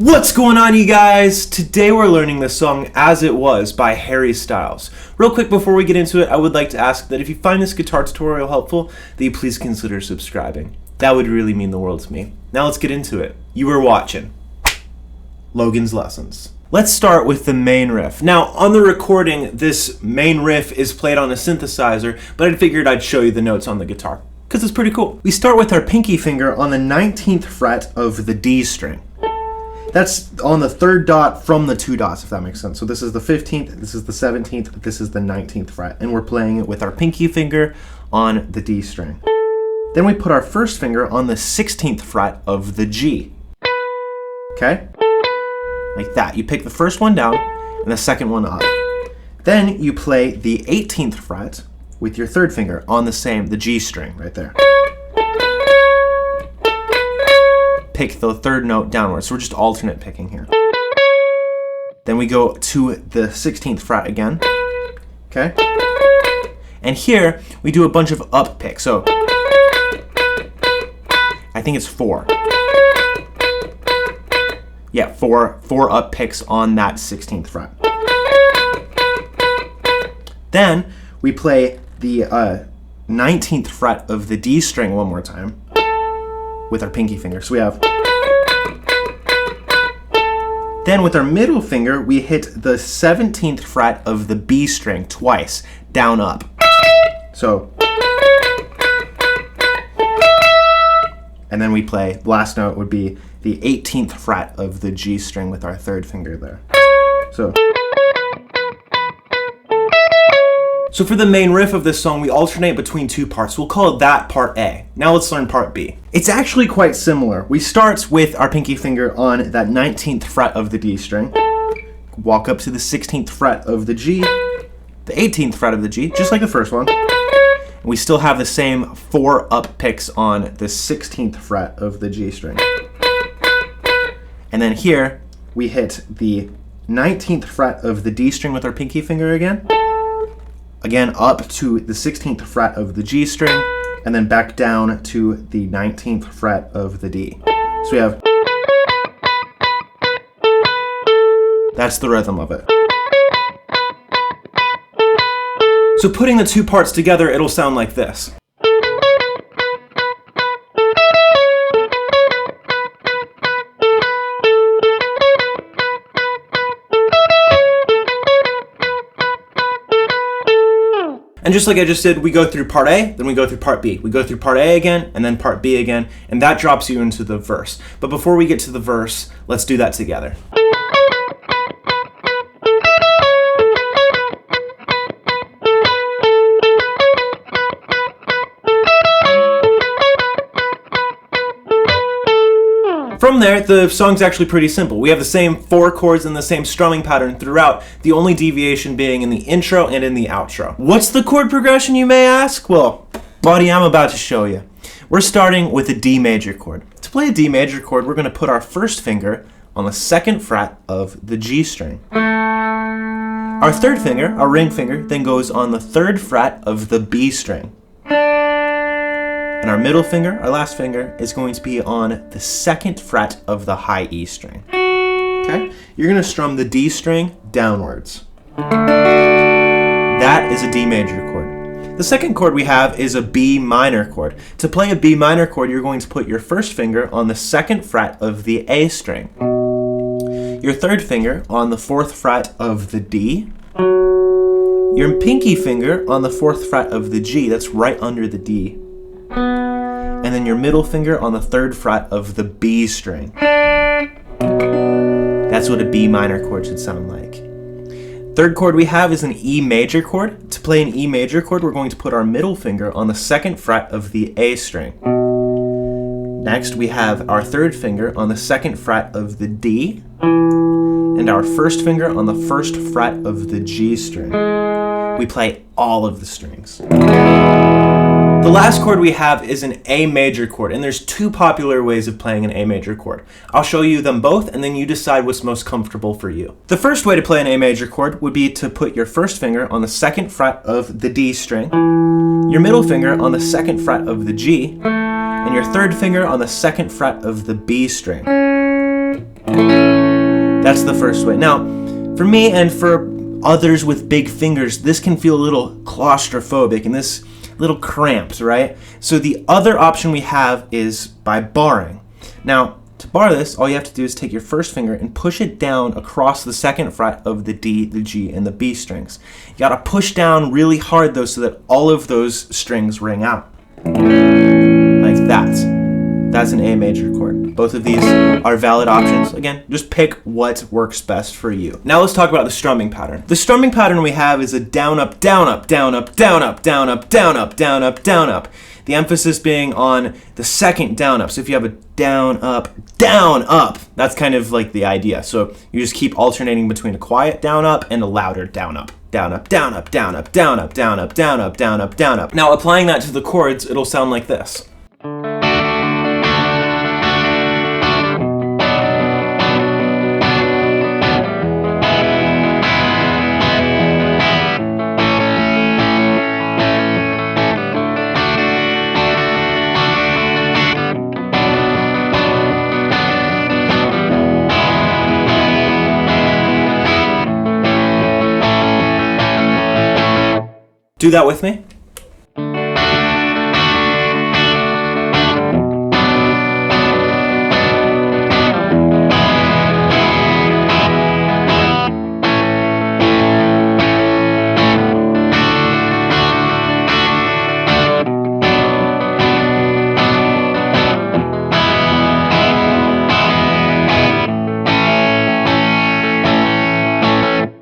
What's going on, you guys? Today we're learning the song As It Was by Harry Styles. Real quick before we get into it, I would like to ask that if you find this guitar tutorial helpful, that you please consider subscribing. That would really mean the world to me. Now let's get into it. You were watching Logan's Lessons. Let's start with the main riff. Now, on the recording, this main riff is played on a synthesizer, but I figured I'd show you the notes on the guitar, because it's pretty cool. We start with our pinky finger on the 19th fret of the D string. That's on the third dot from the two dots, if that makes sense. So this is the 15th, this is the 17th, this is the 19th fret, and we're playing it with our pinky finger on the D string. Then we put our first finger on the 16th fret of the G. Okay? Like that. You pick the first one down and the second one up. Then you play the 18th fret with your third finger on the G string right there. Pick the third note downwards, so we're just alternate picking here. Then we go to the 16th fret again, okay? And here, we do a bunch of up picks, so I think it's 4. Yeah, four up picks on that 16th fret. Then, we play the 19th fret of the D string one more time with our pinky finger. So we have. Then with our middle finger, we hit the 17th fret of the B string twice, down up. So. And then we play, the last note would be the 18th fret of the G string with our third finger there. So for the main riff of this song, we alternate between two parts. We'll call it that part A. Now let's learn part B. It's actually quite similar. We start with our pinky finger on that 19th fret of the D string, walk up to the 16th fret of the G, the 18th fret of the G, just like the first one. We still have the same 4 up picks on the 16th fret of the G string. And then here, we hit the 19th fret of the D string with our pinky finger again. Again, up to the 16th fret of the G string, and then back down to the 19th fret of the D. So we have. That's the rhythm of it. So putting the two parts together, it'll sound like this. And just like I just did, we go through part A, then we go through part B. We go through part A again, and then part B again, and that drops you into the verse. But before we get to the verse, let's do that together. From there, the song's actually pretty simple. We have the same 4 chords and the same strumming pattern throughout, the only deviation being in the intro and in the outro. What's the chord progression, you may ask? Well, buddy, I'm about to show you. We're starting with a D major chord. To play a D major chord, we're going to put our first finger on the 2nd fret of the G string. Our third finger, our ring finger, then goes on the 3rd fret of the B string. And our middle finger, our last finger, is going to be on the 2nd fret of the high E string. Okay? You're going to strum the D string downwards. That is a D major chord. The second chord we have is a B minor chord. To play a B minor chord, you're going to put your first finger on the 2nd fret of the A string. Your third finger on the 4th fret of the D. Your pinky finger on the 4th fret of the G. That's right under the D. And then your middle finger on the 3rd fret of the B string. That's what a B minor chord should sound like. Third chord we have is an E major chord. To play an E major chord, we're going to put our middle finger on the 2nd fret of the A string. Next, we have our third finger on the 2nd fret of the D, and our first finger on the 1st fret of the G string. We play all of the strings. The last chord we have is an A major chord, and there's 2 popular ways of playing an A major chord. I'll show you them both, and then you decide what's most comfortable for you. The first way to play an A major chord would be to put your first finger on the 2nd fret of the D string, your middle finger on the 2nd fret of the G, and your third finger on the 2nd fret of the B string. That's the first way. Now, for me and for others with big fingers, this can feel a little claustrophobic and this little cramped, right? So the other option we have is by barring. Now, to bar this, all you have to do is take your first finger and push it down across the second fret of the D, the G, and the B strings. You gotta push down really hard though so that all of those strings ring out. Like that. That's an A major chord. Both of these are valid options. Again, just pick what works best for you. Now let's talk about the strumming pattern. The strumming pattern we have is a down, up, down, up, down, up, down, up, down, up, down, up, down, up, down, up. The emphasis being on the second down up. So if you have a down, up, that's kind of like the idea. So you just keep alternating between a quiet down, up and a louder down, up. Down, up, down, up, down, up, down, up, down, up, down, up, down, up, down, up. Now applying that to the chords, it'll sound like this. Do that with me.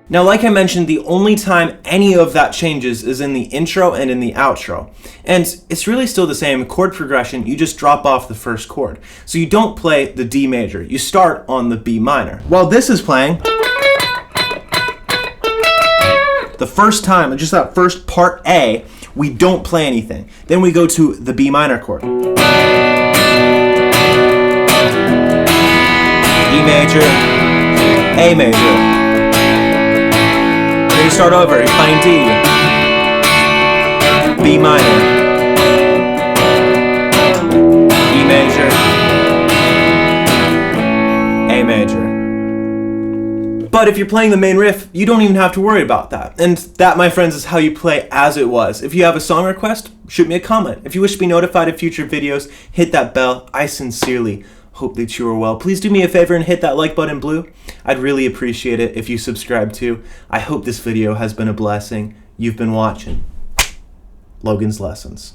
Now, like I mentioned, the only time any of that changes is in the intro and in the outro. And it's really still the same chord progression, you just drop off the first chord. So you don't play the D major, you start on the B minor. While this is playing, the first time, just that first part A, we don't play anything. Then we go to the B minor chord. E major, A major. Then you start over, you're playing D, B minor, E major, A major. But if you're playing the main riff, you don't even have to worry about that. And that, my friends, is how you play As It Was. If you have a song request, shoot me a comment. If you wish to be notified of future videos, hit that bell. I sincerely hope that you are well. Please do me a favor and hit that like button blue. I'd really appreciate it if you subscribe too. I hope this video has been a blessing. You've been watching Logan's Lessons.